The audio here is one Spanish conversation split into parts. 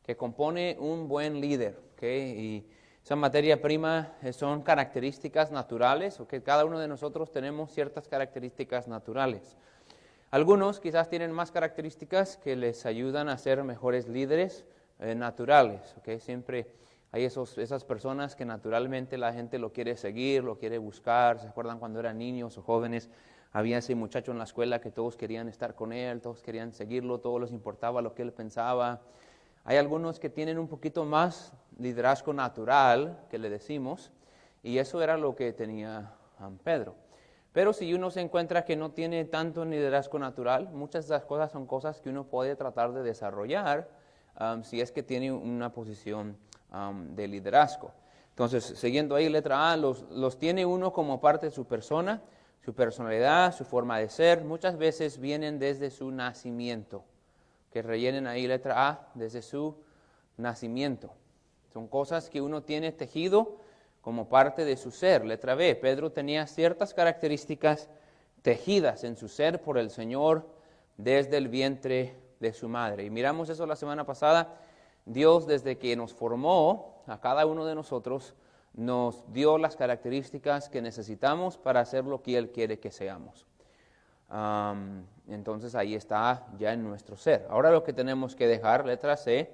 que compone un buen líder. ¿Okay? Y esa materia prima son características naturales, ¿okay? Cada uno de nosotros tenemos ciertas características naturales. Algunos quizás tienen más características que les ayudan a ser mejores líderes naturales. ¿Okay? Siempre hay esas personas que naturalmente la gente lo quiere seguir, lo quiere buscar. ¿Se acuerdan cuando eran niños o jóvenes? Había ese muchacho en la escuela que todos querían estar con él, todos querían seguirlo, todos les importaba lo que él pensaba. Hay algunos que tienen un poquito más liderazgo natural, que le decimos, y eso era lo que tenía Pedro. Pero si uno se encuentra que no tiene tanto liderazgo natural, muchas de esas cosas son cosas que uno puede tratar de desarrollar si es que tiene una posición de liderazgo. Entonces, siguiendo ahí, letra A, los tiene uno como parte de su persona, su personalidad, su forma de ser. Muchas veces vienen desde su nacimiento. Que rellenen ahí letra A, desde su nacimiento. Son cosas que uno tiene tejido como parte de su ser. Letra B, Pedro tenía ciertas características tejidas en su ser por el Señor desde el vientre de su madre. Y miramos eso la semana pasada. Dios, desde que nos formó a cada uno de nosotros, nos dio las características que necesitamos para hacer lo que Él quiere que seamos. Entonces ahí está ya en nuestro ser. Ahora lo que tenemos que dejar, letra C,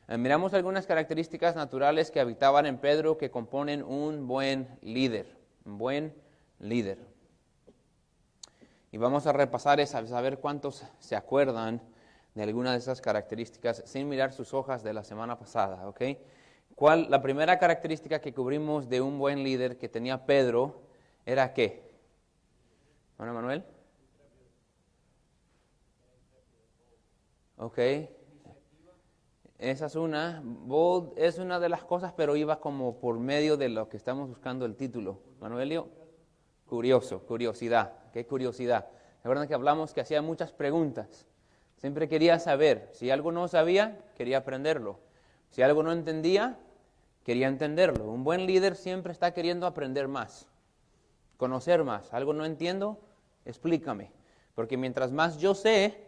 miramos algunas características naturales que habitaban en Pedro que componen un buen líder. Un buen líder. Y vamos a repasar esa, saber cuántos se acuerdan de alguna de esas características sin mirar sus hojas de la semana pasada, ¿ok? La primera característica que cubrimos de un buen líder que tenía Pedro era ¿qué? ¿Bueno, Manuel? Ok. Esa es una. Bold es una de las cosas, pero iba como por medio de lo que estamos buscando el título. Manuelio, curioso, curiosidad. ¿Qué curiosidad? Recuerdan que hablamos que hacía muchas preguntas. Siempre quería saber. Si algo no sabía, quería aprenderlo. Si algo no entendía, quería entenderlo. Un buen líder siempre está queriendo aprender más, conocer más. Algo no entiendo, explícame. Porque mientras más yo sé,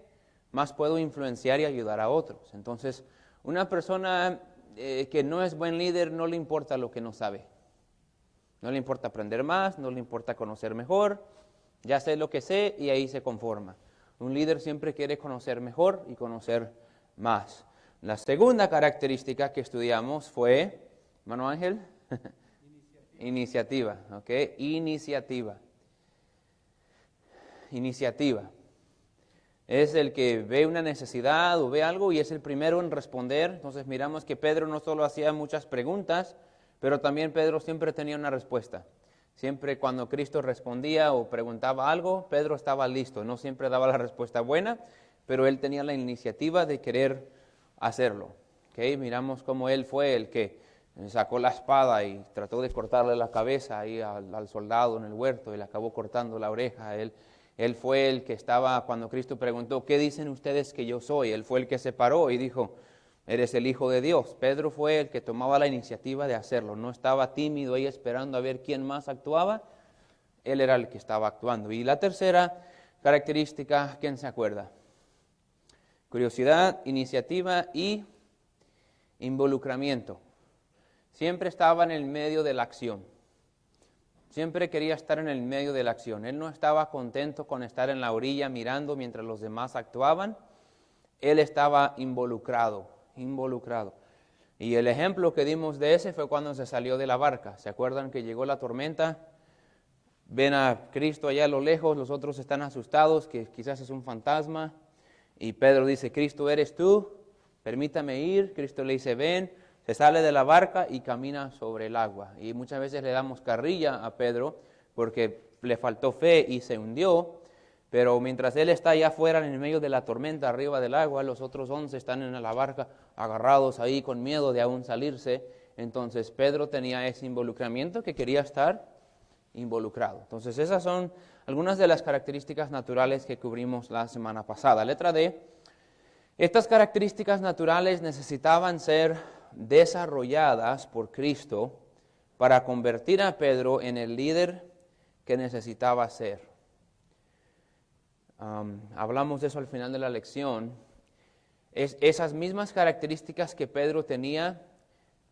más puedo influenciar y ayudar a otros. Entonces, una persona que no es buen líder no le importa lo que no sabe. No le importa aprender más, no le importa conocer mejor. Ya sé lo que sé y ahí se conforma. Un líder siempre quiere conocer mejor y conocer más. La segunda característica que estudiamos fue, hermano Ángel, iniciativa. ¿Ok? Iniciativa. Es el que ve una necesidad o ve algo y es el primero en responder. Entonces miramos que Pedro no solo hacía muchas preguntas, pero también Pedro siempre tenía una respuesta. Siempre cuando Cristo respondía o preguntaba algo, Pedro estaba listo. No siempre daba la respuesta buena, pero él tenía la iniciativa de querer hacerlo. ¿Okay? Miramos cómo él fue el que sacó la espada y trató de cortarle la cabeza ahí al soldado en el huerto y le acabó cortando la oreja. Él fue el que estaba, cuando Cristo preguntó, ¿qué dicen ustedes que yo soy? Él fue el que se paró y dijo, eres el Hijo de Dios. Pedro fue el que tomaba la iniciativa de hacerlo. No estaba tímido ahí esperando a ver quién más actuaba. Él era el que estaba actuando. Y la tercera característica, ¿quién se acuerda? Curiosidad, iniciativa y involucramiento. Siempre estaba en el medio de la acción. Siempre quería estar en el medio de la acción. Él no estaba contento con estar en la orilla mirando mientras los demás actuaban. Él estaba involucrado. Y el ejemplo que dimos de ese fue cuando se salió de la barca. ¿Se acuerdan que llegó la tormenta? Ven a Cristo allá a lo lejos, los otros están asustados, que quizás es un fantasma. Y Pedro dice, Cristo, ¿eres tú? Permítame ir. Cristo le dice, ven. Se sale de la barca y camina sobre el agua. Y muchas veces le damos carrilla a Pedro porque le faltó fe y se hundió. Pero mientras él está allá afuera en el medio de la tormenta, arriba del agua, los otros 11 están en la barca agarrados ahí con miedo de aún salirse. Entonces Pedro tenía ese involucramiento que quería estar involucrado. Entonces esas son algunas de las características naturales que cubrimos la semana pasada. Letra D. Estas características naturales necesitaban ser desarrolladas por Cristo para convertir a Pedro en el líder que necesitaba ser. Hablamos de eso al final de la lección. esas mismas características que Pedro tenía,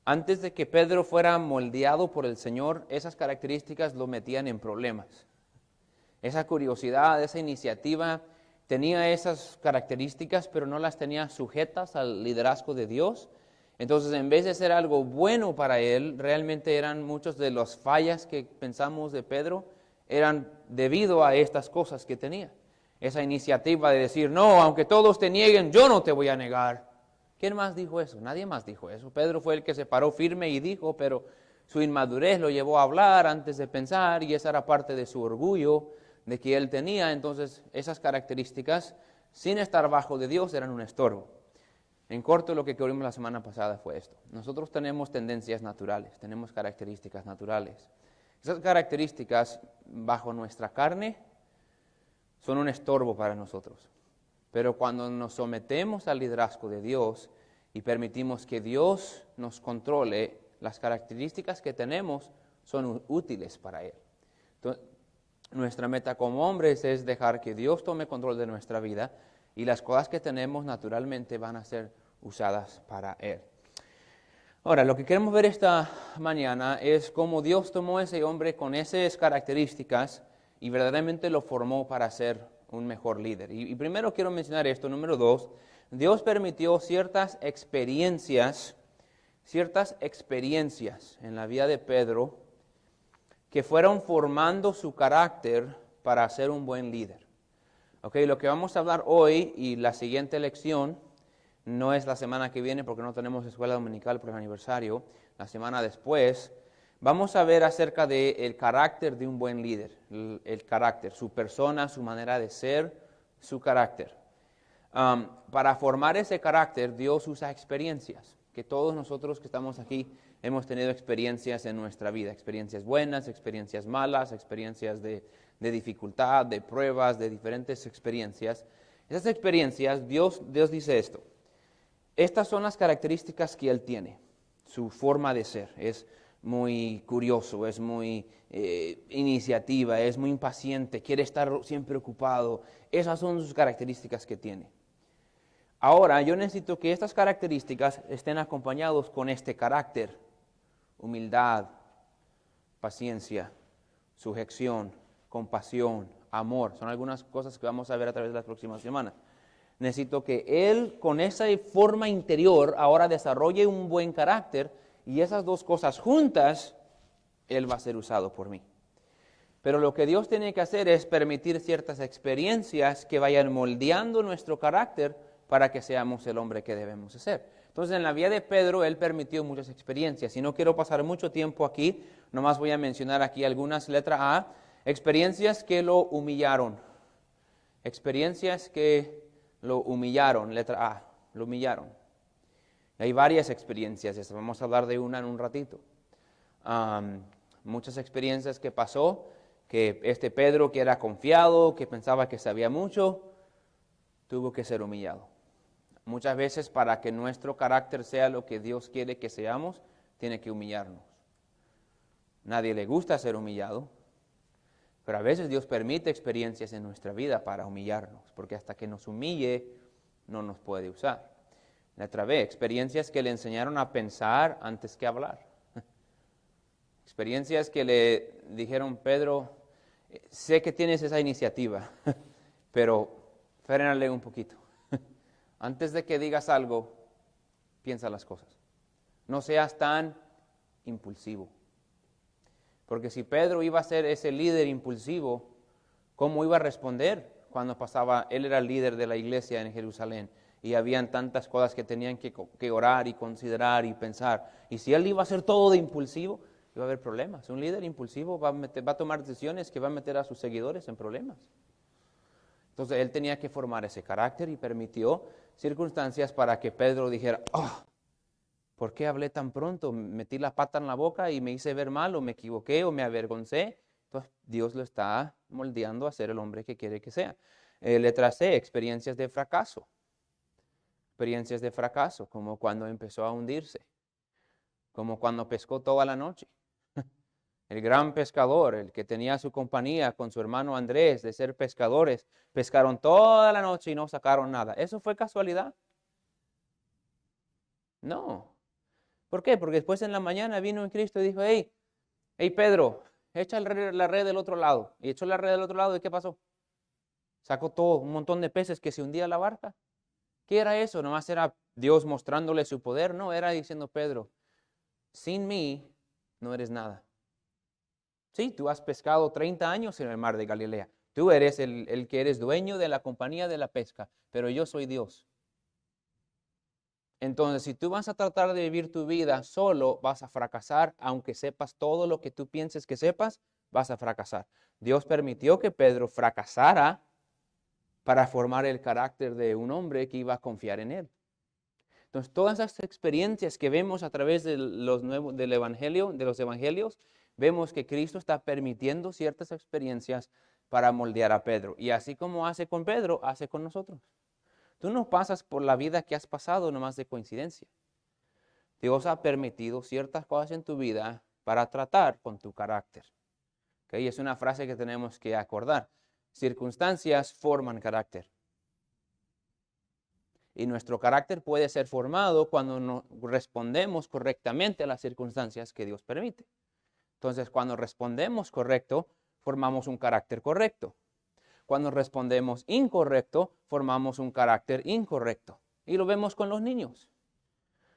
antes de que Pedro fuera moldeado por el Señor, esas características lo metían en problemas. Esa curiosidad, esa iniciativa, tenía esas características, pero no las tenía sujetas al liderazgo de Dios. Entonces, en vez de ser algo bueno para él, realmente eran muchos de las fallas que pensamos de Pedro, eran debido a estas cosas que tenía. Esa iniciativa de decir, no, aunque todos te nieguen, yo no te voy a negar. ¿Quién más dijo eso? Nadie más dijo eso. Pedro fue el que se paró firme y dijo, pero su inmadurez lo llevó a hablar antes de pensar, y esa era parte de su orgullo de que él tenía. Entonces, esas características, sin estar bajo de Dios, eran un estorbo. En corto, lo que vimos la semana pasada fue esto. Nosotros tenemos tendencias naturales, tenemos características naturales. Esas características, bajo nuestra carne, son un estorbo para nosotros. Pero cuando nos sometemos al liderazgo de Dios y permitimos que Dios nos controle, las características que tenemos son útiles para Él. Entonces, nuestra meta como hombres es dejar que Dios tome control de nuestra vida, y las cosas que tenemos naturalmente van a ser usadas para Él. Ahora, lo que queremos ver esta mañana es cómo Dios tomó a ese hombre con esas características y verdaderamente lo formó para ser un mejor líder. Y primero quiero mencionar esto, número 2, Dios permitió ciertas experiencias en la vida de Pedro que fueron formando su carácter para ser un buen líder. Okay, lo que vamos a hablar hoy y la siguiente lección no es la semana que viene porque no tenemos escuela dominical por el aniversario. La semana después vamos a ver acerca del carácter de un buen líder, el carácter, su persona, su manera de ser, su carácter. Para formar ese carácter, Dios usa experiencias, que todos nosotros que estamos aquí hemos tenido experiencias en nuestra vida, experiencias buenas, experiencias malas, experiencias de dificultad, de pruebas, de diferentes experiencias. Esas experiencias, Dios dice esto: estas son las características que Él tiene, su forma de ser. Es muy curioso, es muy iniciativa, es muy impaciente, quiere estar siempre ocupado. Esas son sus características que tiene. Ahora, yo necesito que estas características estén acompañados con este carácter: humildad, paciencia, sujeción, compasión, amor. Son algunas cosas que vamos a ver a través de las próximas semanas. Necesito que Él, con esa forma interior, ahora desarrolle un buen carácter, y esas dos cosas juntas, Él va a ser usado por mí. Pero lo que Dios tiene que hacer es permitir ciertas experiencias que vayan moldeando nuestro carácter para que seamos el hombre que debemos ser. Entonces, en la vida de Pedro, Él permitió muchas experiencias. Y no quiero pasar mucho tiempo aquí, nomás voy a mencionar aquí algunas. Letra A, experiencias que lo humillaron. Experiencias que lo humillaron. Letra A, lo humillaron. Hay varias experiencias, vamos a hablar de una en un ratito. Muchas experiencias que pasó, que este Pedro, que era confiado, que pensaba que sabía mucho, tuvo que ser humillado. Muchas veces, para que nuestro carácter sea lo que Dios quiere que seamos, tiene que humillarnos. Nadie le gusta ser humillado, pero a veces Dios permite experiencias en nuestra vida para humillarnos, porque hasta que nos humille, no nos puede usar. Letra B, experiencias que le enseñaron a pensar antes que hablar. Experiencias que le dijeron: Pedro, sé que tienes esa iniciativa, pero frénale un poquito. Antes de que digas algo, piensa las cosas. No seas tan impulsivo. Porque si Pedro iba a ser ese líder impulsivo, ¿cómo iba a responder cuando pasaba? Él era el líder de la iglesia en Jerusalén y habían tantas cosas que tenían que orar y considerar y pensar. Y si él iba a hacer todo de impulsivo, iba a haber problemas. Un líder impulsivo va a tomar decisiones que van a meter a sus seguidores en problemas. Entonces él tenía que formar ese carácter y permitió circunstancias para que Pedro dijera: ¿por qué hablé tan pronto? Metí la pata en la boca y me hice ver mal, o me equivoqué, o me avergoncé. Entonces Dios lo está moldeando a ser el hombre que quiere que sea. Letra C, experiencias de fracaso. Experiencias de fracaso, como cuando empezó a hundirse, como cuando pescó toda la noche. El gran pescador, el que tenía su compañía con su hermano Andrés de ser pescadores, pescaron toda la noche y no sacaron nada. ¿Eso fue casualidad? No. ¿Por qué? Porque después en la mañana vino en Cristo y dijo, hey Pedro, echa la red del otro lado. Y echó la red del otro lado, ¿y qué pasó? Sacó todo, un montón de peces que se hundía la barca. ¿Qué era eso? Nomás era Dios mostrándole su poder. No, era diciendo, Pedro, sin mí no eres nada. Sí, tú has pescado 30 años en el mar de Galilea. Tú eres el que eres dueño de la compañía de la pesca, pero yo soy Dios. Entonces, si tú vas a tratar de vivir tu vida solo, vas a fracasar, aunque sepas todo lo que tú pienses que sepas, vas a fracasar. Dios permitió que Pedro fracasara para formar el carácter de un hombre que iba a confiar en él. Entonces, todas esas experiencias que vemos a través de del Evangelio, de los Evangelios, vemos que Cristo está permitiendo ciertas experiencias para moldear a Pedro. Y así como hace con Pedro, hace con nosotros. Tú no pasas por la vida que has pasado nomás de coincidencia. Dios ha permitido ciertas cosas en tu vida para tratar con tu carácter. ¿Okay? Es una frase que tenemos que acordar. Circunstancias forman carácter. Y nuestro carácter puede ser formado cuando no respondemos correctamente a las circunstancias que Dios permite. Entonces, cuando respondemos correcto, formamos un carácter correcto. Cuando respondemos incorrecto, formamos un carácter incorrecto. Y lo vemos con los niños.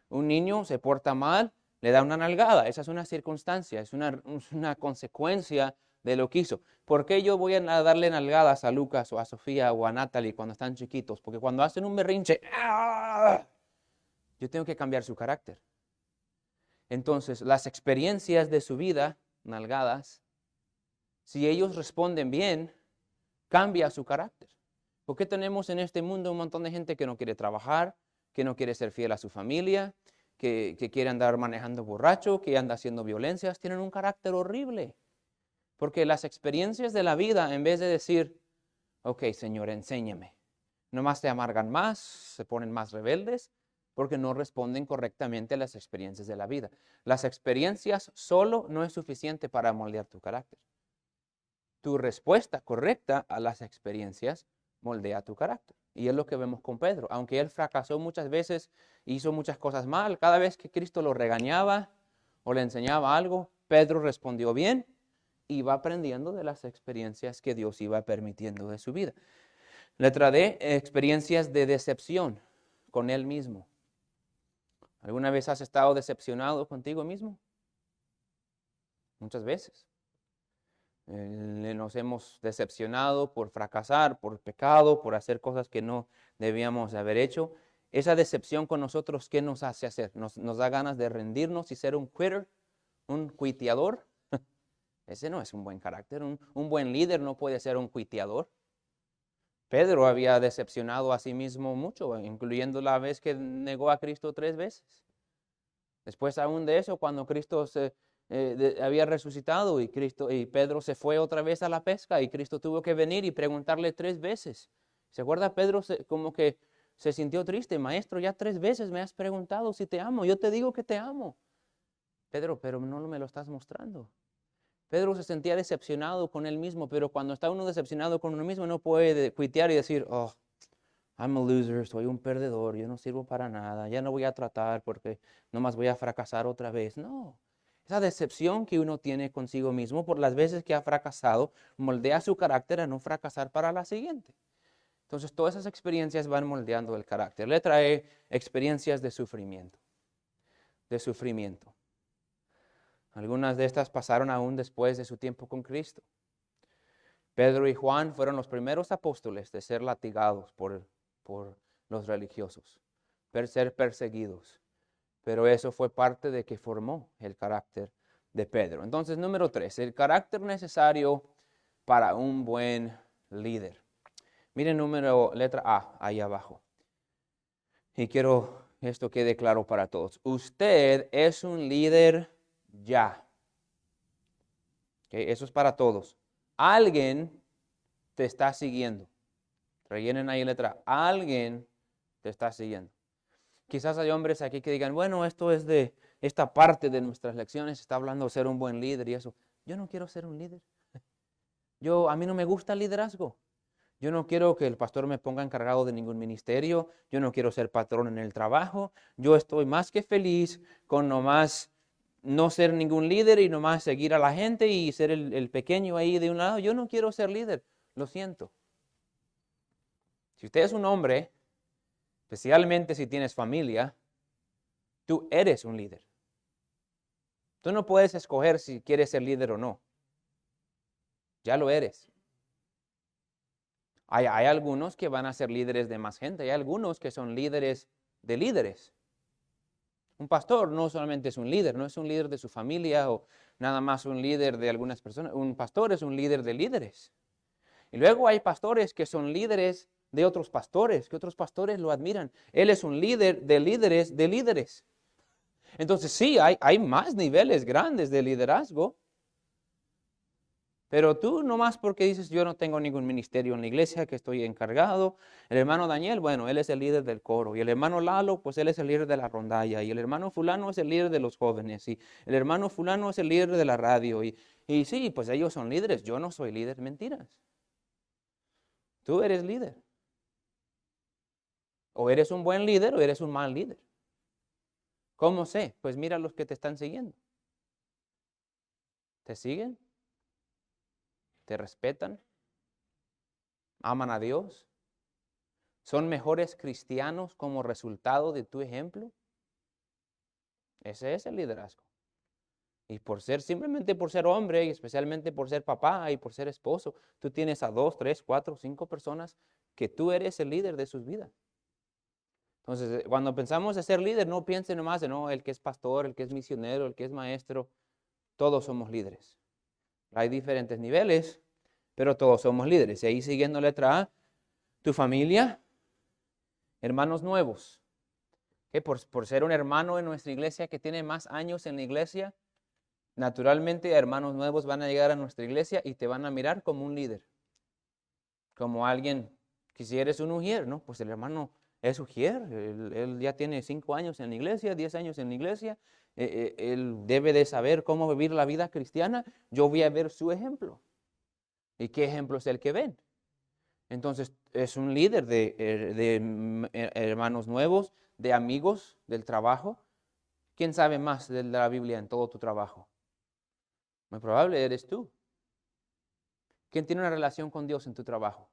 Un niño se porta mal, le da una nalgada. Esa es una circunstancia, es una consecuencia de lo que hizo. ¿Por qué yo voy a darle nalgadas a Lucas o a Sofía o a Natalie cuando están chiquitos? Porque cuando hacen un berrinche, ¡ah!, yo tengo que cambiar su carácter. Entonces, las experiencias de su vida, nalgadas, si ellos responden bien, cambia su carácter. ¿Por qué tenemos en este mundo un montón de gente que no quiere trabajar, que no quiere ser fiel a su familia, que quiere andar manejando borracho, que anda haciendo violencias? Tienen un carácter horrible. Porque las experiencias de la vida, en vez de decir, ok, Señor, enséñame, nomás te amargan más, se ponen más rebeldes, porque no responden correctamente a las experiencias de la vida. Las experiencias solo no es suficiente para moldear tu carácter. Tu respuesta correcta a las experiencias moldea tu carácter. Y es lo que vemos con Pedro. Aunque él fracasó muchas veces, hizo muchas cosas mal, cada vez que Cristo lo regañaba o le enseñaba algo, Pedro respondió bien y va aprendiendo de las experiencias que Dios iba permitiendo de su vida. Letra D, experiencias de decepción con él mismo. ¿Alguna vez has estado decepcionado contigo mismo? Muchas veces. Nos hemos decepcionado por fracasar, por pecado, por hacer cosas que no debíamos haber hecho. Esa decepción con nosotros, ¿qué nos hace hacer? Nos da ganas de rendirnos y ser un quitter, un cuiteador. Ese no es un buen carácter. Un buen líder no puede ser un cuiteador. Pedro había decepcionado a sí mismo mucho, incluyendo la vez que negó a Cristo 3 veces. Después aún de eso, cuando Cristo había resucitado y Pedro se fue otra vez a la pesca y Cristo tuvo que venir y preguntarle 3 veces. ¿Se acuerda? Pedro como que se sintió triste. Maestro, ya 3 veces me has preguntado si te amo. Yo te digo que te amo. Pedro, pero no me lo estás mostrando. Pedro se sentía decepcionado con él mismo, pero cuando está uno decepcionado con uno mismo no puede cuitear y decir, oh, I'm a loser, soy un perdedor, yo no sirvo para nada, ya no voy a tratar porque nomás voy a fracasar otra vez. No, esa decepción que uno tiene consigo mismo por las veces que ha fracasado, moldea su carácter a no fracasar para la siguiente. Entonces, todas esas experiencias van moldeando el carácter. Le trae experiencias de sufrimiento. De sufrimiento. Algunas de estas pasaron aún después de su tiempo con Cristo. Pedro y Juan fueron los primeros apóstoles de ser latigados por los religiosos, ser perseguidos. Pero eso fue parte de que formó el carácter de Pedro. Entonces, número 3, el carácter necesario para un buen líder. Miren letra A, ahí abajo. Y quiero que esto quede claro para todos. Usted es un líder ya. Okay, eso es para todos. Alguien te está siguiendo. Rellenen ahí letra A. Alguien te está siguiendo. Quizás hay hombres aquí que digan, bueno, esto es de esta parte de nuestras lecciones, está hablando de ser un buen líder y eso. Yo no quiero ser un líder. A mí no me gusta el liderazgo. Yo no quiero que el pastor me ponga encargado de ningún ministerio. Yo no quiero ser patrón en el trabajo. Yo estoy más que feliz con nomás no ser ningún líder y nomás seguir a la gente y ser el pequeño ahí de un lado. Yo no quiero ser líder. Lo siento. Si usted es un hombre, especialmente si tienes familia, tú eres un líder. Tú no puedes escoger si quieres ser líder o no. Ya lo eres. Hay algunos que van a ser líderes de más gente. Hay algunos que son líderes de líderes. Un pastor no solamente es un líder, no es un líder de su familia o nada más un líder de algunas personas. Un pastor es un líder de líderes. Y luego hay pastores que son líderes de otros pastores, que otros pastores lo admiran. Él es un líder de líderes de líderes. Entonces sí, hay más niveles grandes de liderazgo. Pero tú nomás porque dices yo no tengo ningún ministerio en la iglesia que estoy encargado. El hermano Daniel, bueno, él es el líder del coro. Y el hermano Lalo, pues él es el líder de la rondalla. Y el hermano fulano es el líder de los jóvenes. Y el hermano fulano es el líder de la radio. Y sí, pues ellos son líderes. Yo no soy líder. Mentiras. Tú eres líder. O eres un buen líder o eres un mal líder. ¿Cómo sé? Pues mira los que te están siguiendo. ¿Te siguen? ¿Te respetan? ¿Aman a Dios? ¿Son mejores cristianos como resultado de tu ejemplo? Ese es el liderazgo. Y simplemente por ser hombre, y especialmente por ser papá y por ser esposo, tú tienes a 2, 3, 4, 5 personas que tú eres el líder de sus vidas. Entonces, cuando pensamos en ser líder, no piensen nomás en el que es pastor, el que es misionero, el que es maestro. Todos somos líderes. Hay diferentes niveles, pero todos somos líderes. Y ahí siguiendo letra A, tu familia, hermanos nuevos. Que por ser un hermano en nuestra iglesia que tiene más años en la iglesia, naturalmente hermanos nuevos van a llegar a nuestra iglesia y te van a mirar como un líder. Como alguien, que si eres un ujier, ¿no? Pues el hermano es ujier, él ya tiene 5 años en la iglesia, 10 años en la iglesia, él debe de saber cómo vivir la vida cristiana. Yo voy a ver su ejemplo. ¿Y qué ejemplo es el que ven? Entonces, es un líder de hermanos nuevos, de amigos del trabajo. ¿Quién sabe más de la Biblia en todo tu trabajo? Muy probable eres tú. ¿Quién tiene una relación con Dios en tu trabajo?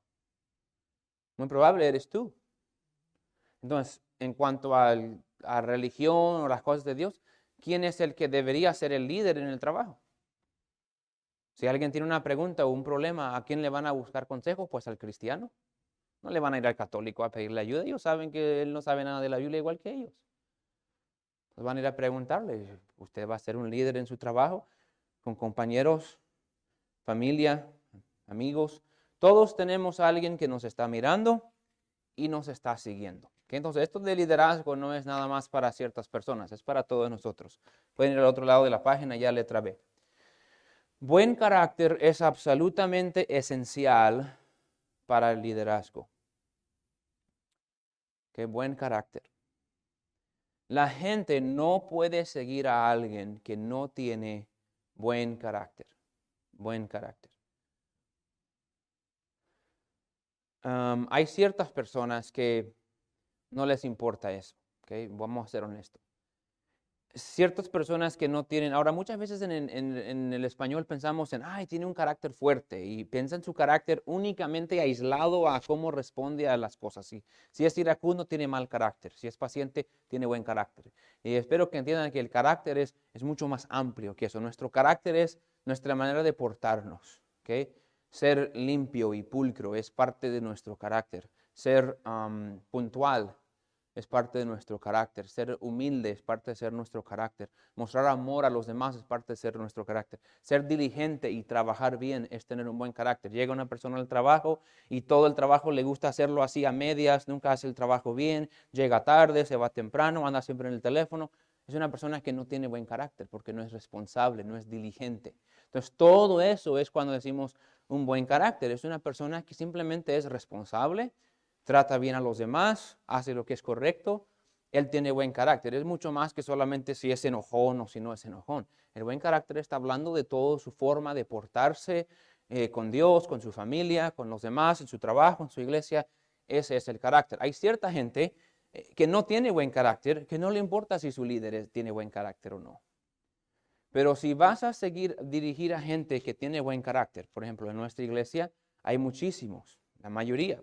Muy probable eres tú. Entonces, en cuanto a religión o las cosas de Dios, ¿quién es el que debería ser el líder en el trabajo? Si alguien tiene una pregunta o un problema, ¿a quién le van a buscar consejo? Pues al cristiano. No le van a ir al católico a pedirle ayuda. Ellos saben que él no sabe nada de la Biblia igual que ellos. Entonces van a ir a preguntarle. ¿Usted va a ser un líder en su trabajo? Con compañeros, familia, amigos. Todos tenemos a alguien que nos está mirando y nos está siguiendo. Entonces esto de liderazgo no es nada más para ciertas personas, es para todos nosotros. Pueden ir al otro lado de la página, ya letra B. Buen carácter es absolutamente esencial para el liderazgo. Qué buen carácter. La gente no puede seguir a alguien que no tiene buen carácter. Buen carácter. Hay ciertas personas que no les importa eso. ¿Okay? Vamos a ser honestos. Ciertas personas que no tienen, ahora muchas veces en el español pensamos tiene un carácter fuerte y piensan su carácter únicamente aislado a cómo responde a las cosas. Si es iracundo, tiene mal carácter. Si es paciente, tiene buen carácter. Y espero que entiendan que el carácter es mucho más amplio que eso. Nuestro carácter es nuestra manera de portarnos. ¿Okay? Ser limpio y pulcro es parte de nuestro carácter. Ser puntual es parte de nuestro carácter. Ser humilde es parte de ser nuestro carácter. Mostrar amor a los demás es parte de ser nuestro carácter. Ser diligente y trabajar bien es tener un buen carácter. Llega una persona al trabajo y todo el trabajo le gusta hacerlo así a medias, nunca hace el trabajo bien, llega tarde, se va temprano, anda siempre en el teléfono. Es una persona que no tiene buen carácter porque no es responsable, no es diligente. Entonces todo eso es cuando decimos un buen carácter. Es una persona que simplemente es responsable, trata bien a los demás, hace lo que es correcto. Él tiene buen carácter. Es mucho más que solamente si es enojón o si no es enojón. El buen carácter está hablando de toda su forma de portarse, con Dios, con su familia, con los demás, en su trabajo, en su iglesia. Ese es el carácter. Hay cierta gente que no tiene buen carácter, que no le importa si su líder tiene buen carácter o no. Pero si vas a dirigir a gente que tiene buen carácter, por ejemplo, en nuestra iglesia hay muchísimos, la mayoría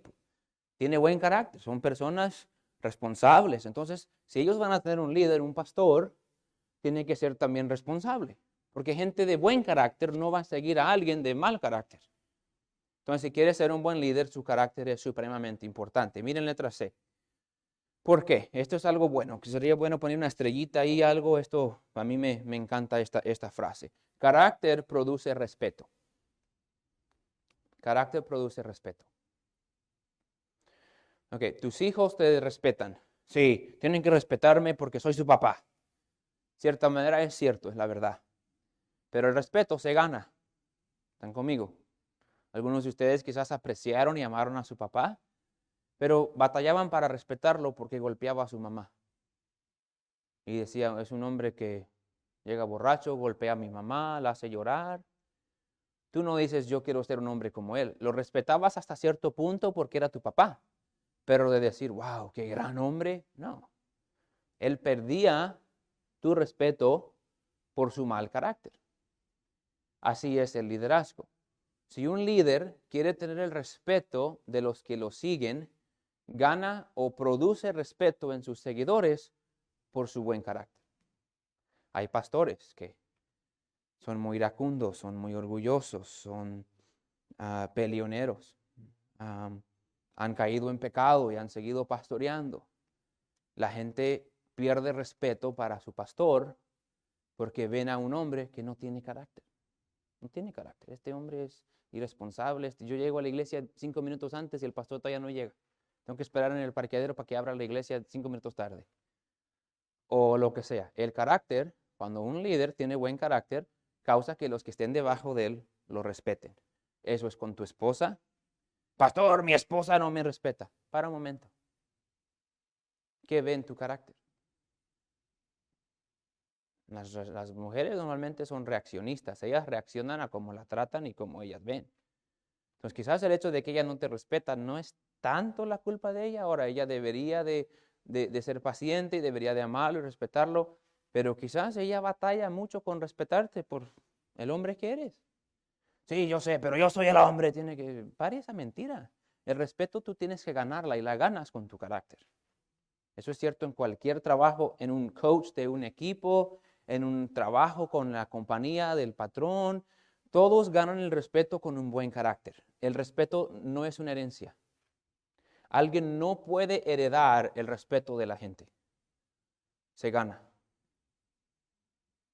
tiene buen carácter, son personas responsables. Entonces, si ellos van a tener un líder, un pastor, tiene que ser también responsable. Porque gente de buen carácter no va a seguir a alguien de mal carácter. Entonces, si quieres ser un buen líder, su carácter es supremamente importante. Miren letra C. ¿Por qué? Esto es algo bueno, que sería bueno poner una estrellita ahí, algo. Esto, a mí me encanta esta frase. Carácter produce respeto. Carácter produce respeto. Ok, tus hijos te respetan. Sí, tienen que respetarme porque soy su papá. Cierta manera es cierto, es la verdad. Pero el respeto se gana. ¿Están conmigo? Algunos de ustedes quizás apreciaron y amaron a su papá, pero batallaban para respetarlo porque golpeaba a su mamá. Y decía, es un hombre que llega borracho, golpea a mi mamá, la hace llorar. Tú no dices, yo quiero ser un hombre como él. Lo respetabas hasta cierto punto porque era tu papá. Pero de decir, wow, qué gran hombre, no. Él perdía tu respeto por su mal carácter. Así es el liderazgo. Si un líder quiere tener el respeto de los que lo siguen, gana o produce respeto en sus seguidores por su buen carácter. Hay pastores que son muy iracundos, son muy orgullosos, son peleoneros, han caído en pecado y han seguido pastoreando. La gente pierde respeto para su pastor porque ven a un hombre que no tiene carácter. No tiene carácter. Este hombre es irresponsable. Yo llego a la iglesia 5 minutos antes y el pastor todavía no llega. Tengo que esperar en el parqueadero para que abra la iglesia 5 minutos tarde. O lo que sea. El carácter, cuando un líder tiene buen carácter, causa que los que estén debajo de él lo respeten. Eso es con tu esposa. Pastor, mi esposa no me respeta. Para un momento. ¿Qué ve en tu carácter? Las mujeres normalmente son reaccionistas. Ellas reaccionan a cómo la tratan y cómo ellas ven. Entonces quizás el hecho de que ella no te respeta no es tanto la culpa de ella. Ahora ella debería de ser paciente y debería de amarlo y respetarlo. Pero quizás ella batalla mucho con respetarte por el hombre que eres. Sí, yo sé, pero yo soy el hombre. Pare esa mentira. El respeto tú tienes que ganarla y la ganas con tu carácter. Eso es cierto en cualquier trabajo, en un coach de un equipo, en un trabajo con la compañía del patrón. Todos ganan el respeto con un buen carácter. El respeto no es una herencia. Alguien no puede heredar el respeto de la gente. Se gana.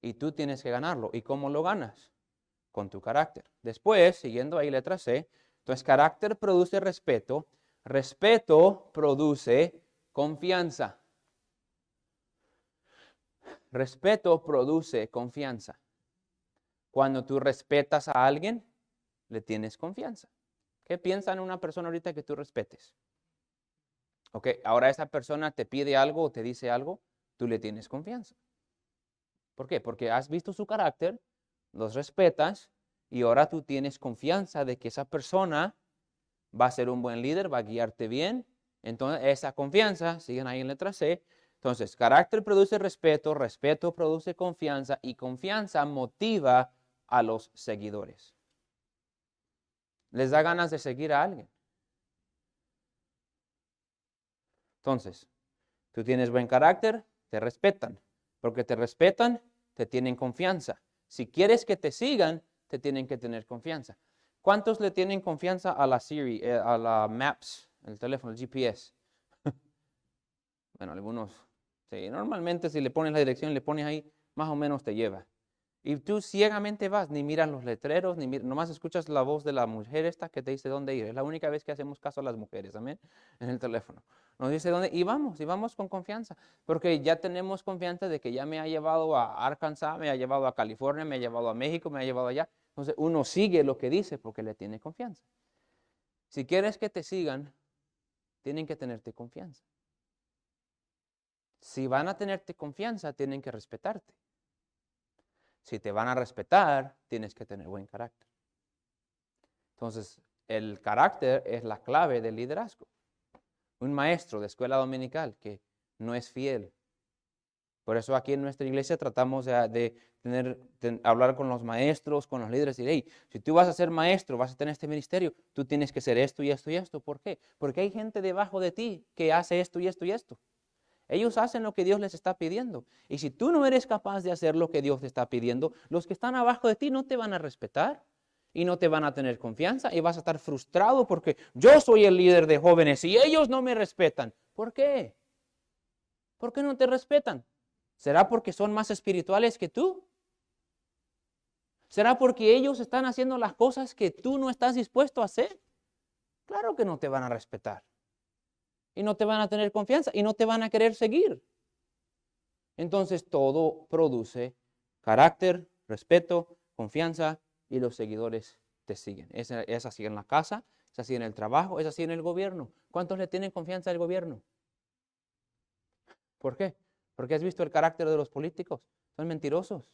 Y tú tienes que ganarlo. ¿Y cómo lo ganas? Con tu carácter. Después, siguiendo ahí letra C, entonces carácter produce respeto. Respeto produce confianza. Respeto produce confianza. Cuando tú respetas a alguien, le tienes confianza. ¿Qué piensa en una persona ahorita que tú respetes? Ok, ahora esa persona te pide algo o te dice algo, tú le tienes confianza. ¿Por qué? Porque has visto su carácter, los respetas y ahora tú tienes confianza de que esa persona va a ser un buen líder, va a guiarte bien. Entonces, esa confianza, siguen ahí en letra C. Entonces, carácter produce respeto, respeto produce confianza y confianza motiva a los seguidores. Les da ganas de seguir a alguien. Entonces, tú tienes buen carácter, te respetan. Porque te respetan, te tienen confianza. Si quieres que te sigan, te tienen que tener confianza. ¿Cuántos le tienen confianza a la Siri, a la Maps, el teléfono, el GPS? Bueno, algunos, sí, normalmente si le pones la dirección, le pones ahí, más o menos te lleva. Y tú ciegamente vas, ni miras los letreros, nomás escuchas la voz de la mujer esta que te dice dónde ir. Es la única vez que hacemos caso a las mujeres, amén, en el teléfono. Nos dice dónde, y vamos con confianza, porque ya tenemos confianza de que ya me ha llevado a Arkansas, me ha llevado a California, me ha llevado a México, me ha llevado allá. Entonces uno sigue lo que dice porque le tiene confianza. Si quieres que te sigan, tienen que tenerte confianza. Si van a tenerte confianza, tienen que respetarte. Si te van a respetar, tienes que tener buen carácter. Entonces, el carácter es la clave del liderazgo. Un maestro de escuela dominical que no es fiel. Por eso aquí en nuestra iglesia tratamos de hablar con los maestros, con los líderes y decir, hey, si tú vas a ser maestro, vas a tener este ministerio, tú tienes que ser esto y esto y esto. ¿Por qué? Porque hay gente debajo de ti que hace esto y esto y esto. Ellos hacen lo que Dios les está pidiendo. Y si tú no eres capaz de hacer lo que Dios te está pidiendo, los que están abajo de ti no te van a respetar y no te van a tener confianza y vas a estar frustrado porque yo soy el líder de jóvenes y ellos no me respetan. ¿Por qué? ¿Por qué no te respetan? ¿Será porque son más espirituales que tú? ¿Será porque ellos están haciendo las cosas que tú no estás dispuesto a hacer? Claro que no te van a respetar. Y no te van a tener confianza y no te van a querer seguir. Entonces todo produce carácter, respeto, confianza y los seguidores te siguen. Es así en la casa, es así en el trabajo, es así en el gobierno. ¿Cuántos le tienen confianza al gobierno? ¿Por qué? Porque has visto el carácter de los políticos. Son mentirosos.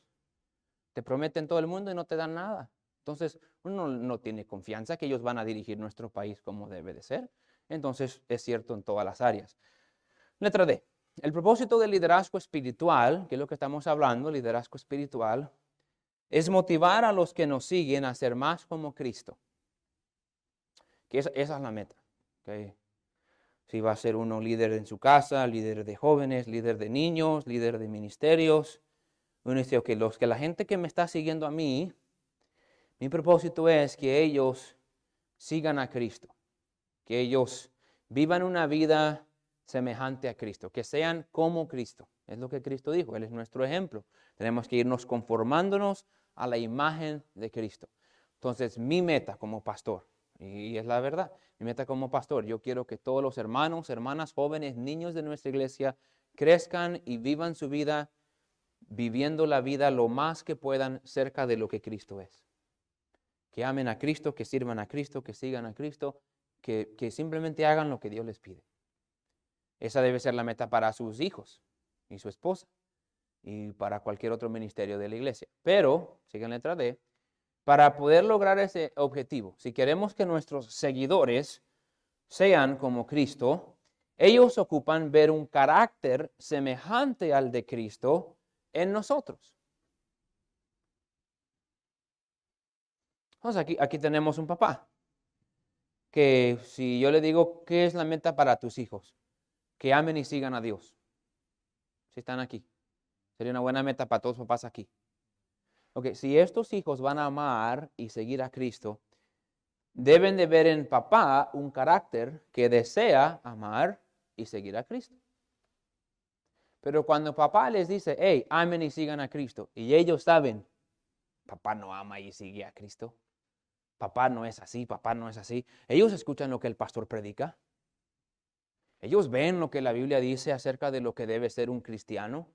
Te prometen todo el mundo y no te dan nada. Entonces, uno no tiene confianza que ellos van a dirigir nuestro país como debe de ser. Entonces, es cierto en todas las áreas. Letra D. El propósito del liderazgo espiritual, que es lo que estamos hablando, liderazgo espiritual, es motivar a los que nos siguen a ser más como Cristo. Que esa es la meta. ¿Okay? Si va a ser uno líder en su casa, líder de jóvenes, líder de niños, líder de ministerios. Uno dice, ok, la gente que me está siguiendo a mí, mi propósito es que ellos sigan a Cristo. Que ellos vivan una vida semejante a Cristo. Que sean como Cristo. Es lo que Cristo dijo. Él es nuestro ejemplo. Tenemos que irnos conformándonos a la imagen de Cristo. Entonces, mi meta como pastor, y es la verdad, mi meta como pastor, yo quiero que todos los hermanos, hermanas, jóvenes, niños de nuestra iglesia crezcan y vivan su vida viviendo la vida lo más que puedan cerca de lo que Cristo es. Que amen a Cristo, que sirvan a Cristo, que sigan a Cristo, que simplemente hagan lo que Dios les pide. Esa debe ser la meta para sus hijos y su esposa y para cualquier otro ministerio de la iglesia. Pero, sigan letra D, para poder lograr ese objetivo, si queremos que nuestros seguidores sean como Cristo, ellos ocupan ver un carácter semejante al de Cristo en nosotros. Entonces aquí tenemos un papá, que si yo le digo, ¿qué es la meta para tus hijos? Que amen y sigan a Dios. Si están aquí. Sería una buena meta para todos los papás aquí. Ok, si estos hijos van a amar y seguir a Cristo, deben de ver en papá un carácter que desea amar y seguir a Cristo. Pero cuando papá les dice, hey, amen y sigan a Cristo, y ellos saben, papá no ama y sigue a Cristo, papá no es así, papá no es así, ellos escuchan lo que el pastor predica, ellos ven lo que la Biblia dice acerca de lo que debe ser un cristiano,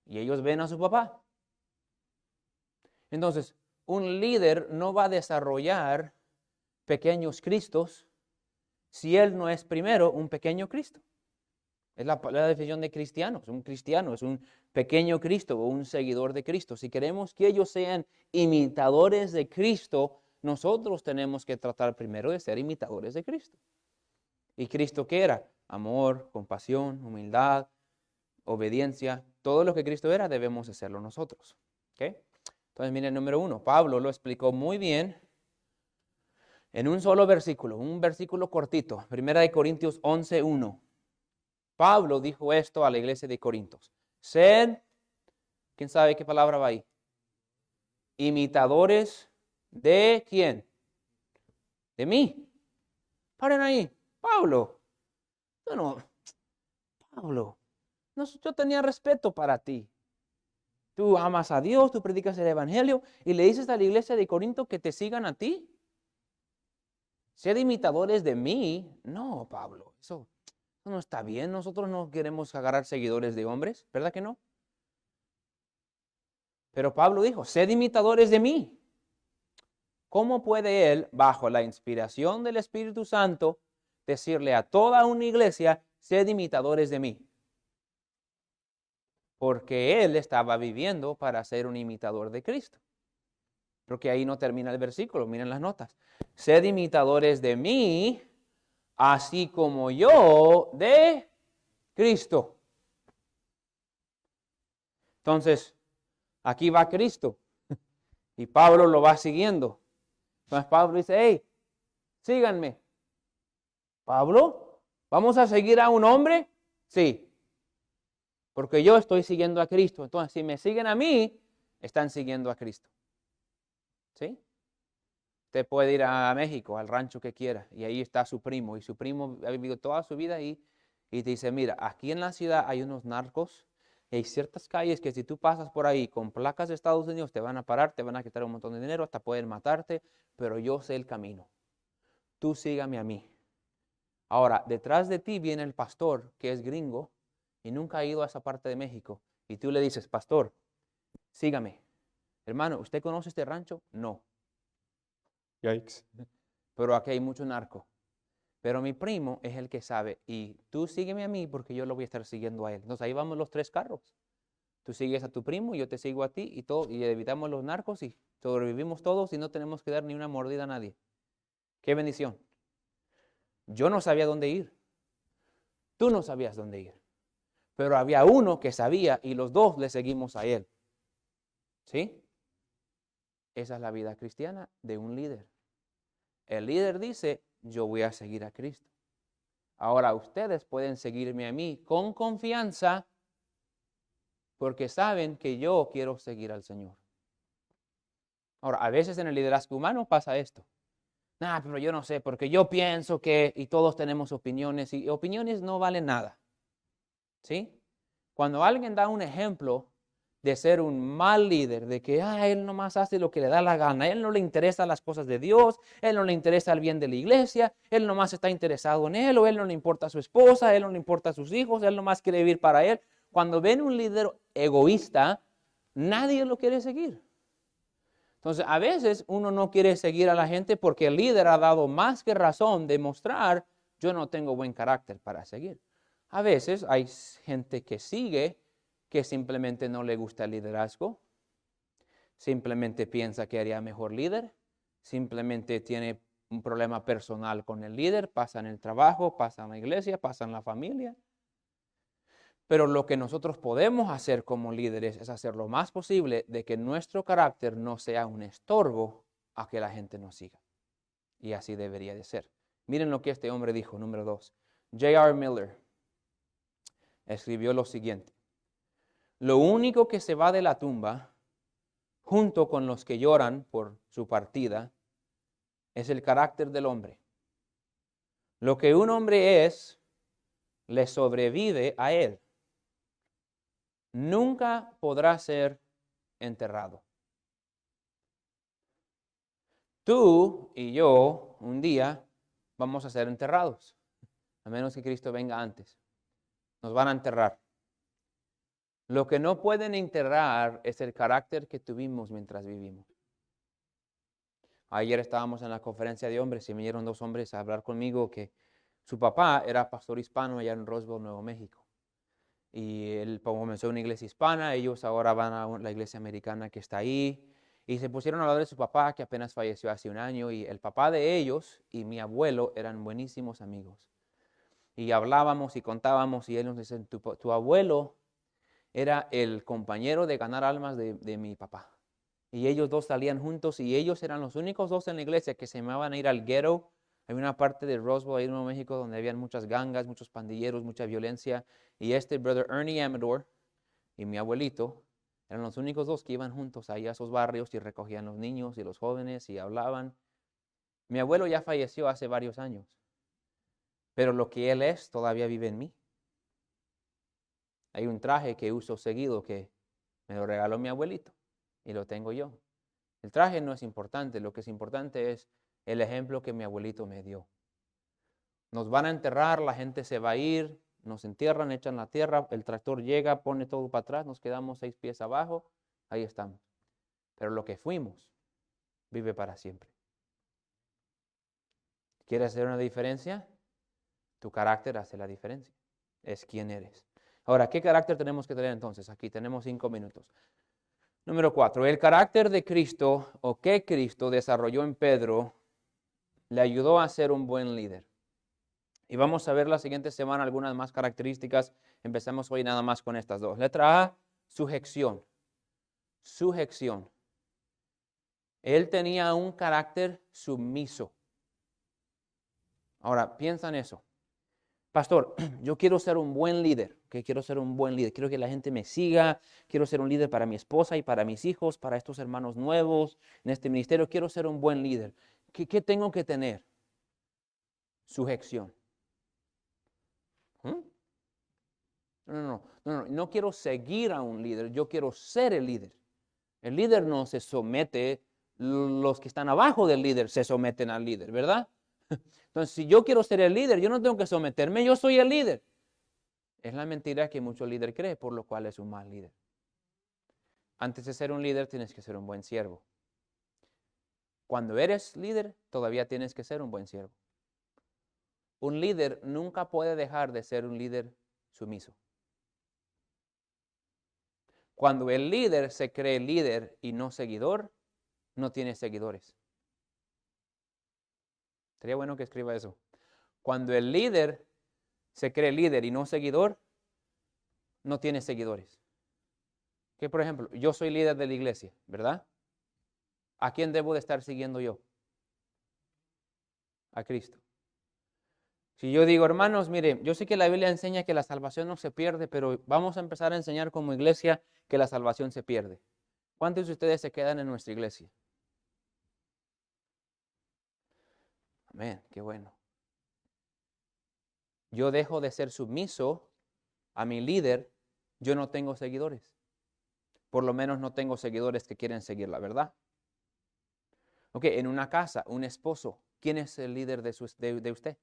y ellos ven a su papá. Entonces, un líder no va a desarrollar pequeños Cristos si él no es primero un pequeño Cristo. Es la definición de cristianos. Un cristiano es un pequeño Cristo o un seguidor de Cristo. Si queremos que ellos sean imitadores de Cristo, nosotros tenemos que tratar primero de ser imitadores de Cristo. ¿Y Cristo qué era? Amor, compasión, humildad, obediencia. Todo lo que Cristo era debemos hacerlo nosotros. ¿Okay? Entonces, miren, número 1, Pablo lo explicó muy bien en un solo versículo, un versículo cortito, 1 Corintios 11:1. Pablo dijo esto a la iglesia de Corintios. Sed, ¿quién sabe qué palabra va ahí? Imitadores de ¿quién? De mí. Paren ahí. Pablo. Pablo, yo tenía respeto para ti. Tú amas a Dios, tú predicas el evangelio y le dices a la iglesia de Corinto que te sigan a ti. Sed imitadores de mí. No, Pablo, eso no está bien. Nosotros no queremos agarrar seguidores de hombres, ¿verdad que no? Pero Pablo dijo, sed imitadores de mí. ¿Cómo puede él, bajo la inspiración del Espíritu Santo, decirle a toda una iglesia, sed imitadores de mí? Porque él estaba viviendo para ser un imitador de Cristo. Porque ahí no termina el versículo, miren las notas. Sed imitadores de mí, así como yo de Cristo. Entonces, aquí va Cristo y Pablo lo va siguiendo. Entonces Pablo dice, hey, síganme. Pablo, ¿vamos a seguir a un hombre? Sí, porque yo estoy siguiendo a Cristo. Entonces, si me siguen a mí, están siguiendo a Cristo. ¿Sí? Usted puede ir a México, al rancho que quiera, y ahí está su primo, y su primo ha vivido toda su vida ahí, y te dice, mira, aquí en la ciudad hay unos narcos, y hay ciertas calles que si tú pasas por ahí con placas de Estados Unidos, te van a parar, te van a quitar un montón de dinero, hasta pueden matarte, pero yo sé el camino. Tú sígame a mí. Ahora, detrás de ti viene el pastor, que es gringo, y nunca ha ido a esa parte de México, y tú le dices, pastor, sígame. Hermano, ¿usted conoce este rancho? No. Yikes. Pero aquí hay mucho narco. Pero mi primo es el que sabe, y tú sígueme a mí porque yo lo voy a estar siguiendo a él. Entonces ahí vamos los 3 carros. Tú sigues a tu primo, yo te sigo a ti y todo, y evitamos los narcos y sobrevivimos todos y no tenemos que dar ni una mordida a nadie. ¡Qué bendición! Yo no sabía dónde ir. Tú no sabías dónde ir. Pero había uno que sabía y los dos le seguimos a él. ¿Sí? Esa es la vida cristiana de un líder. El líder dice, yo voy a seguir a Cristo. Ahora ustedes pueden seguirme a mí con confianza porque saben que yo quiero seguir al Señor. Ahora, a veces en el liderazgo humano pasa esto. Pero yo no sé, porque yo pienso que, y todos tenemos opiniones, y opiniones no valen nada. ¿Sí? Cuando alguien da un ejemplo de ser un mal líder, de que él nomás hace lo que le da la gana, a él no le interesan las cosas de Dios, él no le interesa el bien de la iglesia, él nomás está interesado en él, o él no le importa a su esposa, él no le importa a sus hijos, él nomás quiere vivir para él. Cuando ven un líder egoísta, nadie lo quiere seguir. Entonces, a veces uno no quiere seguir a la gente porque el líder ha dado más que razón de mostrar, yo no tengo buen carácter para seguir. A veces hay gente que sigue que simplemente no le gusta el liderazgo, simplemente piensa que haría mejor líder, simplemente tiene un problema personal con el líder, pasa en el trabajo, pasa en la iglesia, pasa en la familia. Pero lo que nosotros podemos hacer como líderes es hacer lo más posible de que nuestro carácter no sea un estorbo a que la gente nos siga. Y así debería de ser. Miren lo que este hombre dijo, número 2. J.R. Miller escribió lo siguiente. Lo único que se va de la tumba, junto con los que lloran por su partida, es el carácter del hombre. Lo que un hombre es, le sobrevive a él. Nunca podrá ser enterrado. Tú y yo un día vamos a ser enterrados, a menos que Cristo venga antes. Nos van a enterrar. Lo que no pueden enterrar es el carácter que tuvimos mientras vivimos. Ayer estábamos en la conferencia de hombres y vinieron 2 hombres a hablar conmigo que su papá era pastor hispano allá en Roswell, Nuevo México. Y él comenzó una iglesia hispana, ellos ahora van a la iglesia americana que está ahí. Y se pusieron a hablar de su papá que apenas falleció hace un año. Y el papá de ellos y mi abuelo eran buenísimos amigos. Y hablábamos y contábamos y ellos nos dicen, tu abuelo era el compañero de ganar almas de mi papá. Y ellos 2 salían juntos y ellos eran los únicos 2 en la iglesia que se llamaban a ir al ghetto. Hay una parte de Roswell, ahí en Nuevo México, donde habían muchas gangas, muchos pandilleros, mucha violencia. Y brother Ernie Amador y mi abuelito eran los únicos 2 que iban juntos ahí a esos barrios y recogían los niños y los jóvenes y hablaban. Mi abuelo ya falleció hace varios años, pero lo que él es todavía vive en mí. Hay un traje que uso seguido que me lo regaló mi abuelito y lo tengo yo. El traje no es importante, lo que es importante es el ejemplo que mi abuelito me dio. Nos van a enterrar, la gente se va a ir, nos entierran, echan la tierra, el tractor llega, pone todo para atrás, nos quedamos 6 pies abajo, ahí estamos. Pero lo que fuimos vive para siempre. ¿Quieres hacer una diferencia? Tu carácter hace la diferencia. Es quién eres. Ahora, ¿qué carácter tenemos que tener entonces? Aquí tenemos 5 minutos. Número 4, el carácter de Cristo o que Cristo desarrolló en Pedro le ayudó a ser un buen líder. Y vamos a ver la siguiente semana algunas más características. Empezamos hoy nada más con estas dos. Letra A, sujeción. Sujeción. Él tenía un carácter sumiso. Ahora, piensa en eso. Pastor, yo quiero ser un buen líder. ¿Okay? Quiero ser un buen líder. Quiero que la gente me siga. Quiero ser un líder para mi esposa y para mis hijos, para estos hermanos nuevos en este ministerio. Quiero ser un buen líder. ¿Qué tengo que tener? Sujeción. No quiero seguir a un líder, yo quiero ser el líder. El líder no se somete, los que están abajo del líder se someten al líder, ¿verdad? Entonces, si yo quiero ser el líder, yo no tengo que someterme, yo soy el líder. Es la mentira que mucho líder cree, por lo cual es un mal líder. Antes de ser un líder, tienes que ser un buen siervo. Cuando eres líder, todavía tienes que ser un buen siervo. Un líder nunca puede dejar de ser un líder sumiso. Cuando el líder se cree líder y no seguidor, no tiene seguidores. Sería bueno que escriba eso. Cuando el líder se cree líder y no seguidor, no tiene seguidores. Que por ejemplo, yo soy líder de la iglesia, ¿verdad? ¿A quién debo de estar siguiendo yo? A Cristo. Si yo digo, hermanos, mire, yo sé que la Biblia enseña que la salvación no se pierde, pero vamos a empezar a enseñar como iglesia que la salvación se pierde. ¿Cuántos de ustedes se quedan en nuestra iglesia? Amén, qué bueno. Yo dejo de ser sumiso a mi líder, yo no tengo seguidores. Por lo menos no tengo seguidores que quieren seguir la verdad. Ok, en una casa, un esposo, ¿quién es el líder de usted?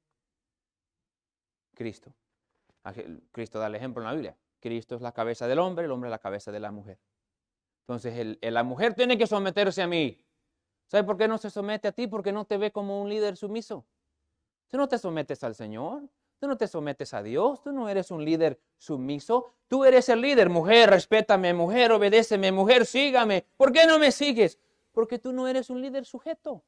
Cristo. Cristo da el ejemplo en la Biblia. Cristo es la cabeza del hombre, el hombre es la cabeza de la mujer. Entonces, la mujer tiene que someterse a mí. ¿Sabe por qué no se somete a ti? Porque no te ve como un líder sumiso. Tú no te sometes al Señor, tú no te sometes a Dios, tú no eres un líder sumiso. Tú eres el líder, mujer, respétame, mujer, obedéceme, mujer, sígame. ¿Por qué no me sigues? Porque tú no eres un líder sujeto.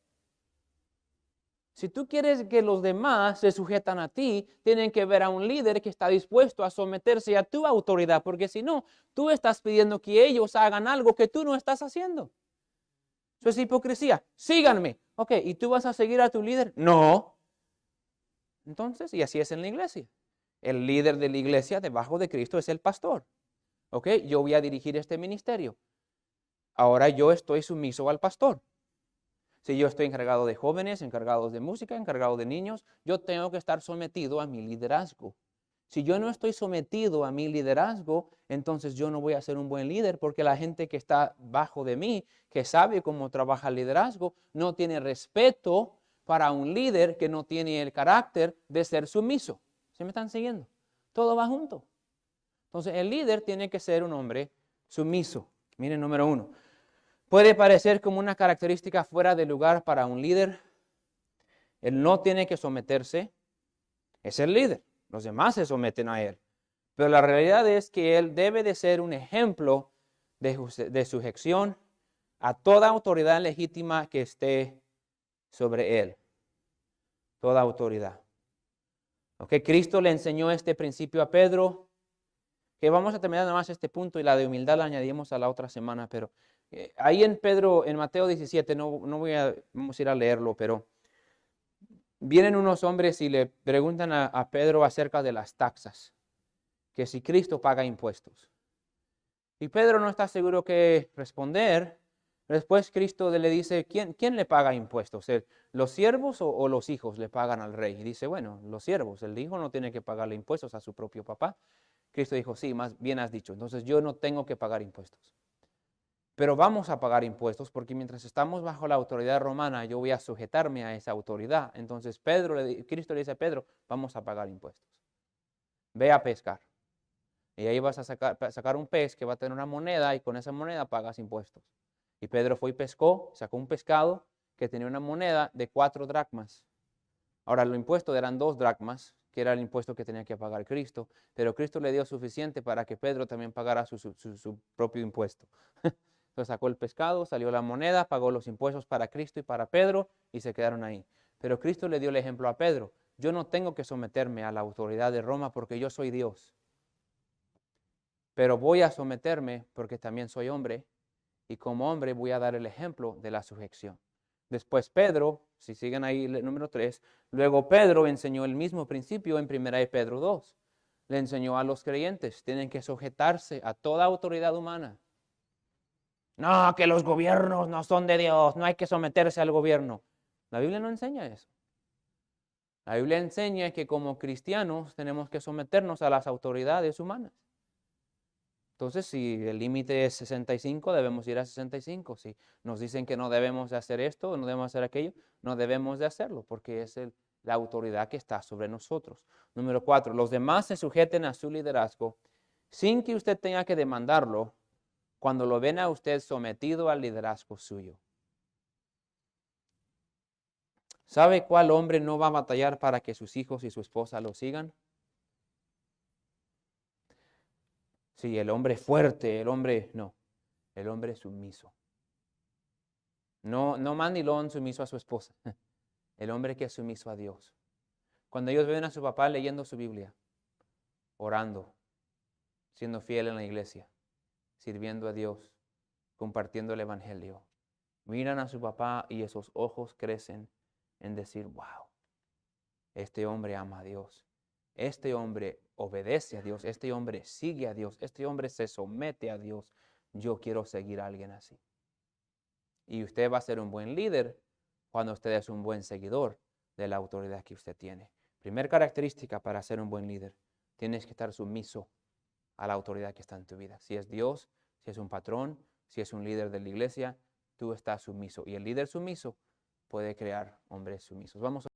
Si tú quieres que los demás se sujetan a ti, tienen que ver a un líder que está dispuesto a someterse a tu autoridad, porque si no, tú estás pidiendo que ellos hagan algo que tú no estás haciendo. Eso es hipocresía. Síganme. Ok, ¿y tú vas a seguir a tu líder? No. Entonces, y así es en la iglesia. El líder de la iglesia debajo de Cristo es el pastor. Ok, yo voy a dirigir este ministerio. Ahora yo estoy sumiso al pastor. Si yo estoy encargado de jóvenes, encargados de música, encargado de niños, yo tengo que estar sometido a mi liderazgo. Si yo no estoy sometido a mi liderazgo, entonces yo no voy a ser un buen líder porque la gente que está bajo de mí, que sabe cómo trabaja el liderazgo, no tiene respeto para un líder que no tiene el carácter de ser sumiso. ¿Se me están siguiendo? Todo va junto. Entonces el líder tiene que ser un hombre sumiso. Miren, número 1. Puede parecer como una característica fuera de lugar para un líder. Él no tiene que someterse. Es el líder. Los demás se someten a él. Pero la realidad es que él debe de ser un ejemplo de sujeción a toda autoridad legítima que esté sobre él. Toda autoridad. Okay, Cristo le enseñó este principio a Pedro. Que vamos a terminar nada más este punto y la de humildad la añadimos a la otra semana, pero ahí en Pedro, en Mateo 17, vamos a ir a leerlo, pero vienen unos hombres y le preguntan a Pedro acerca de las taxas, que si Cristo paga impuestos. Y Pedro no está seguro qué responder. Después Cristo le dice, ¿quién le paga impuestos? ¿Los siervos o los hijos le pagan al rey? Y dice, bueno, los siervos. El hijo no tiene que pagarle impuestos a su propio papá. Cristo dijo, sí, más bien has dicho. Entonces yo no tengo que pagar impuestos. Pero vamos a pagar impuestos porque mientras estamos bajo la autoridad romana, yo voy a sujetarme a esa autoridad. Entonces Cristo le dice a Pedro, vamos a pagar impuestos. Ve a pescar. Y ahí vas a sacar un pez que va a tener una moneda y con esa moneda pagas impuestos. Y Pedro fue y pescó, sacó un pescado que tenía una moneda de 4 dracmas. Ahora, los impuestos eran 2 dracmas, que era el impuesto que tenía que pagar Cristo, pero Cristo le dio suficiente para que Pedro también pagara su propio impuesto. Entonces sacó el pescado, salió la moneda, pagó los impuestos para Cristo y para Pedro y se quedaron ahí. Pero Cristo le dio el ejemplo a Pedro. Yo no tengo que someterme a la autoridad de Roma porque yo soy Dios. Pero voy a someterme porque también soy hombre y como hombre voy a dar el ejemplo de la sujeción. Después Pedro, si siguen ahí el número 3, luego Pedro enseñó el mismo principio en 1 de Pedro 2. Le enseñó a los creyentes, tienen que sujetarse a toda autoridad humana. No, que los gobiernos no son de Dios, no hay que someterse al gobierno. La Biblia no enseña eso. La Biblia enseña que como cristianos tenemos que someternos a las autoridades humanas. Entonces, si el límite es 65, debemos ir a 65. Si nos dicen que no debemos de hacer esto o no debemos hacer aquello, no debemos de hacerlo porque es la autoridad que está sobre nosotros. Número 4, los demás se sujeten a su liderazgo sin que usted tenga que demandarlo cuando lo ven a usted sometido al liderazgo suyo. ¿Sabe cuál hombre no va a batallar para que sus hijos y su esposa lo sigan? Sí, el hombre fuerte, el hombre sumiso. No mandilón sumiso a su esposa, el hombre que es sumiso a Dios. Cuando ellos ven a su papá leyendo su Biblia, orando, siendo fiel en la iglesia, sirviendo a Dios, compartiendo el evangelio, miran a su papá y esos ojos crecen en decir, wow, este hombre ama a Dios, este hombre obedece a Dios, este hombre sigue a Dios, este hombre se somete a Dios. Yo quiero seguir a alguien así. Y usted va a ser un buen líder cuando usted es un buen seguidor de la autoridad que usted tiene. Primera característica para ser un buen líder, tienes que estar sumiso a la autoridad que está en tu vida. Si es Dios, si es un patrón, si es un líder de la iglesia, tú estás sumiso. Y el líder sumiso puede crear hombres sumisos. Vamos a